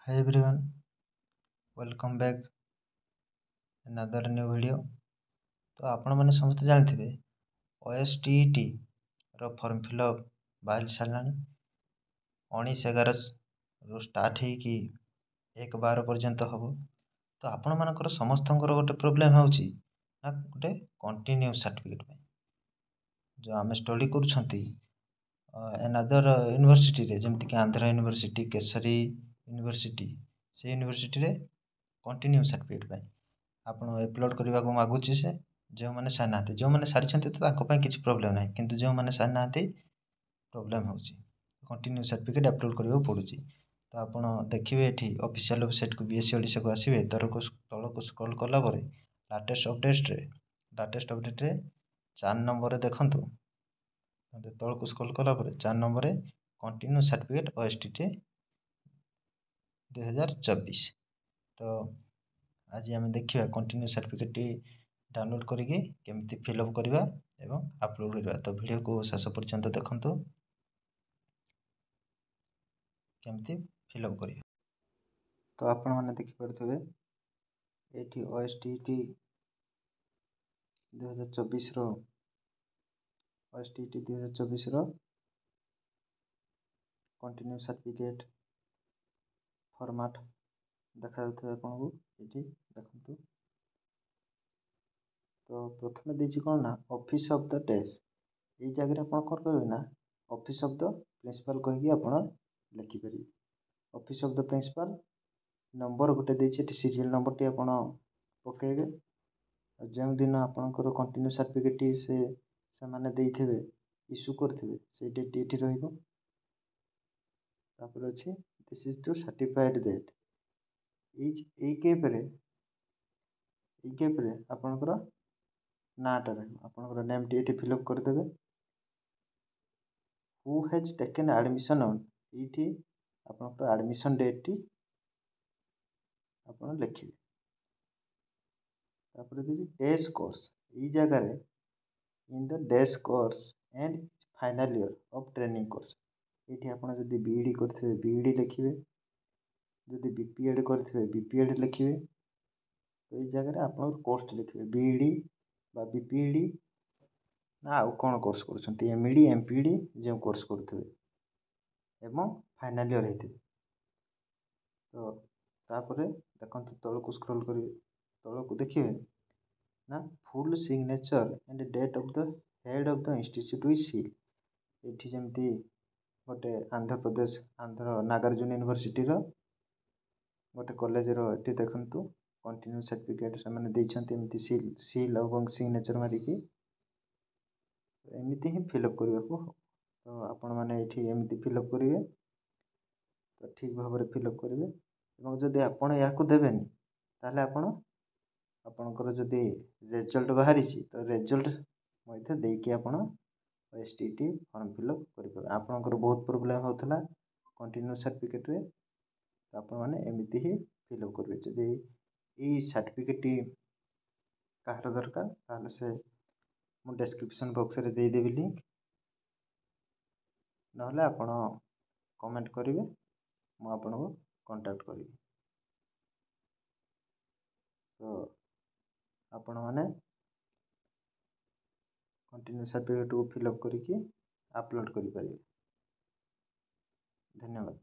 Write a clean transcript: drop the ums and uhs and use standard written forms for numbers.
Hi everyone, welcome back another new video। तो आपण मैंने समस्त जानते OSTET रो फॉर्म फिलअप बाहर साराणी 19/11 स्टार्ट हो कि 1/12 पर्यंत हम। तो आपण मानकर समस्त गोटे प्रोब्लेम हो गोटे कंटिन्यू सर्टिफिकेट जो आम स्टडी कर अनदर यूनिवर्सिटी रे जमती कि आंध्र यूनिवर्सिटी केसरी यूनिवर्सिटी से यूनिवर्सिटी रे कंटिन्यू सर्टिफिकेट आपन अपलोड करने को मागुची से जो मैंने सारी ना जो मैंने सारी तो किसी प्रोब्लेम ना कि जो मैंने सारी ना प्रोब्लेम हो कंटिन्यू सर्टिफिकेट अपलोड करने को पड़ुची। तो आपड़ देखिए ये ऑफिशियल वेबसाइट को बीएससी ओडिशा को आसवे तलक स्क्रॉल कलापर लाटेस्ट अपडेट रे 4 नंबर देखूँ तलक स्क्रॉल कलापर 4 नंबर कंटिन्यू सर्टिफिकेट OSTET 2024। तो आज आम देखा कंटिन्यू सर्टिफिकेट डाउनलोड करके केमती फिलअप करवा एवं अपलोड करवा। तो वीडियो को शेष पर्यंत देखंतु केमती फिलअप करवा। तो आपण मैंने देखिपे ये OSTET 2024 रो OSTET 2024 रो कंटिन्यू सर्टिफिकेट फॉर्मेट देखा आपन को ये देखंतु। तो प्रथम देछि कौन ना ऑफिस ऑफ द डेस्क ये जगह आप कौन करेंगे ना ऑफिस ऑफ द प्रिंसिपल कहीकि आप लिखिपर office of the principal number गोटे देछि सीरियल नंबर टी आप पकेबे जो दिन आपंकर कंटिन्यू सर्टिफिकेट से माने देइथिबे इश्यू करथिबे से डेट ये रहिबो। तापर अछि this is to certified that ई केपरे आपंकर नाटा आपंकर नेम टी फिलअप करदेवे। Who has taken admission on ये आपंकर एडमिशन डेट टी आप लिखिए। तापर देखिए डेज कोर्स ये जगह in the days course and final year of training course ये आप बीईडी करेंगे बीईडी लिखिए जदि बीपीएड करेंगे बीपीएड लिखिए। तो ये जगह आप कोर्स लिखिए बीईडी बा बीपीएडी ना आउ कौन कोर्स कर एमईडी एमपीडी जो कोर्स करुवे एवं फाइनल ईयर होते। तो तापर देखो तलक स्क्रॉल करेंगे तलक देखिए ना full signature and date of the head of the institute with seal ये जमती गोटे आंध्र प्रदेश आंध्र नागार्जुन यूनिवर्सिटी रो गोटे कॉलेज रो ये देखंतु कंटिन्यू सर्टिफिकेट से सील और सिग्नेचर मारिकी एमती ही फिलअप करने को। तो आपण मैंने ये एमती फिलअप करेंगे तो ठीक भाव में फिलअप करेंगे और जदि आपण या देवेनि ताले आपणकर जदि रिजल्ट बाहरी तो रिजल्ट मध्य देकी आपण OSTET फॉर्म फिलअप करें। आपणकर बहुत प्रोब्लेम होता कंटिन्यू सर्टिफिकेट रे तो आपण मैंने एमती ही फिलअप करेंगे। जदि ये सर्टिफिकेट कहार दरकार ताले से मु डिस्क्रिप्शन बॉक्स रे देदेवी लिंक ना आपण कमेंट करेंगे मु आपको कांटेक्ट करी। तो आपण मैंने कंटिन्यू सर्टिफिकेट को फिलअप करके अपलोड करें। धन्यवाद।